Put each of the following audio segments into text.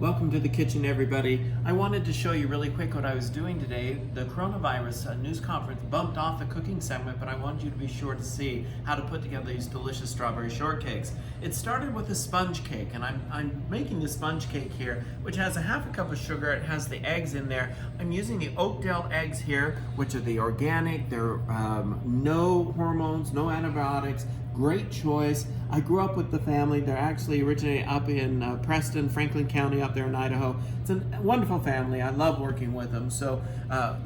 Welcome to the kitchen, everybody. I wanted to show you really quick what I was doing today. The coronavirus news conference bumped off the cooking segment, but I wanted you to be sure to see how to put together these delicious strawberry shortcakes. It started with a sponge cake, and I'm making the sponge cake here, which has a half a cup of sugar. It has the eggs in there. I'm using the Oakdale eggs here, which are the organic. They're no hormones, no antibiotics. Great choice. I grew up with the family. They're actually originating up in Preston, Franklin County, up there in Idaho. It's a wonderful family. I love working with them. So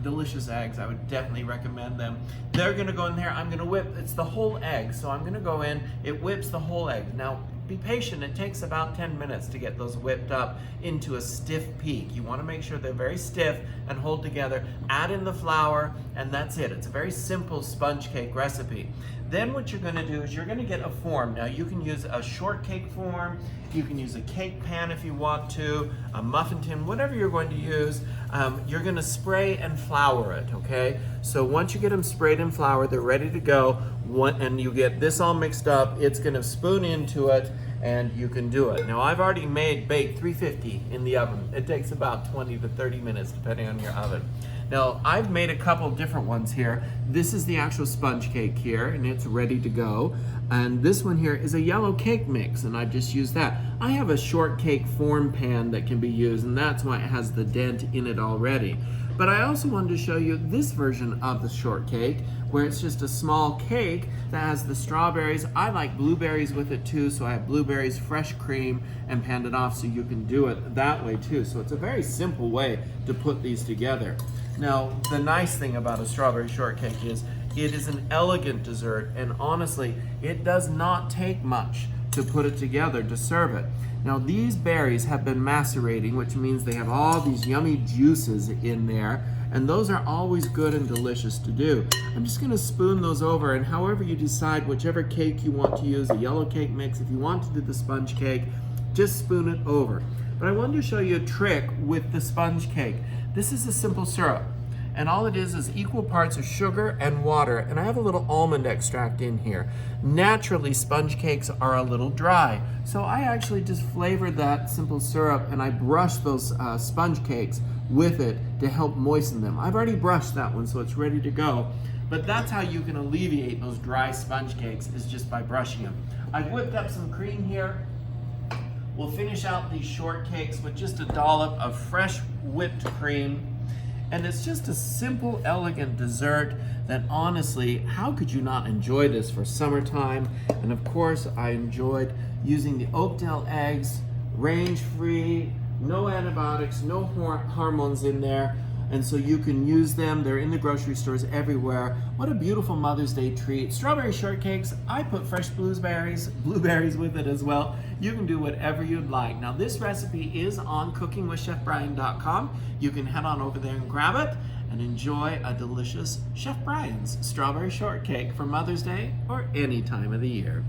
delicious eggs. I would definitely recommend them. They're going to go in there. I'm going to whip. It's the whole egg. So I'm going to go in. It whips the whole egg. Now, be patient. It takes about 10 minutes to get those whipped up into a stiff peak. You want to make sure they're very stiff and hold together. Add in the flour, and that's it. It's a very simple sponge cake recipe. Then what you're going to do is you're going to get a form. Now you can use a shortcake form, you can use a cake pan if you want to, a muffin tin, whatever you're going to use. You're going to spray and flour it, okay? So once you get them sprayed and floured, they're ready to go, and you get this all mixed up, it's going to spoon into it, and you can do it. Now I've already baked 350 in the oven. It takes about 20 to 30 minutes depending on your oven. Now I've made a couple different ones here. This is the actual sponge cake here, and it's ready to go. And this one here is a yellow cake mix, and I just used that. I have a shortcake form pan that can be used, and that's why it has the dent in it already. But I also wanted to show you this version of the shortcake, where it's just a small cake that has the strawberries. I like blueberries with it too, so I have blueberries, fresh cream, and panned it off, so you can do it that way too. So it's a very simple way to put these together. Now, the nice thing about a strawberry shortcake is it is an elegant dessert, and honestly, it does not take much to put it together to serve it. Now, these berries have been macerating, which means they have all these yummy juices in there, and those are always good and delicious to do. I'm just gonna spoon those over, and however you decide, whichever cake you want to use, a yellow cake mix, if you want to do the sponge cake, just spoon it over. But I wanted to show you a trick with the sponge cake. This is a simple syrup, and all it is equal parts of sugar and water, and I have a little almond extract in here. Naturally, sponge cakes are a little dry, so I actually just flavored that simple syrup, and I brushed those sponge cakes with it to help moisten them. I've already brushed that one, so it's ready to go. But that's how you can alleviate those dry sponge cakes, is just by brushing them. I've whipped up some cream here. We'll finish out these shortcakes with just a dollop of fresh whipped cream. And it's just a simple, elegant dessert that honestly, how could you not enjoy this for summertime? And of course, I enjoyed using the Oakdale eggs, range-free, no antibiotics, no hormones in there. And so you can use them. They're in the grocery stores everywhere. What a beautiful Mother's Day treat. Strawberry shortcakes, I put fresh blueberries with it as well. You can do whatever you'd like. Now this recipe is on cookingwithchefbryan.com. You can head on over there and grab it and enjoy a delicious Chef Bryan's strawberry shortcake for Mother's Day or any time of the year.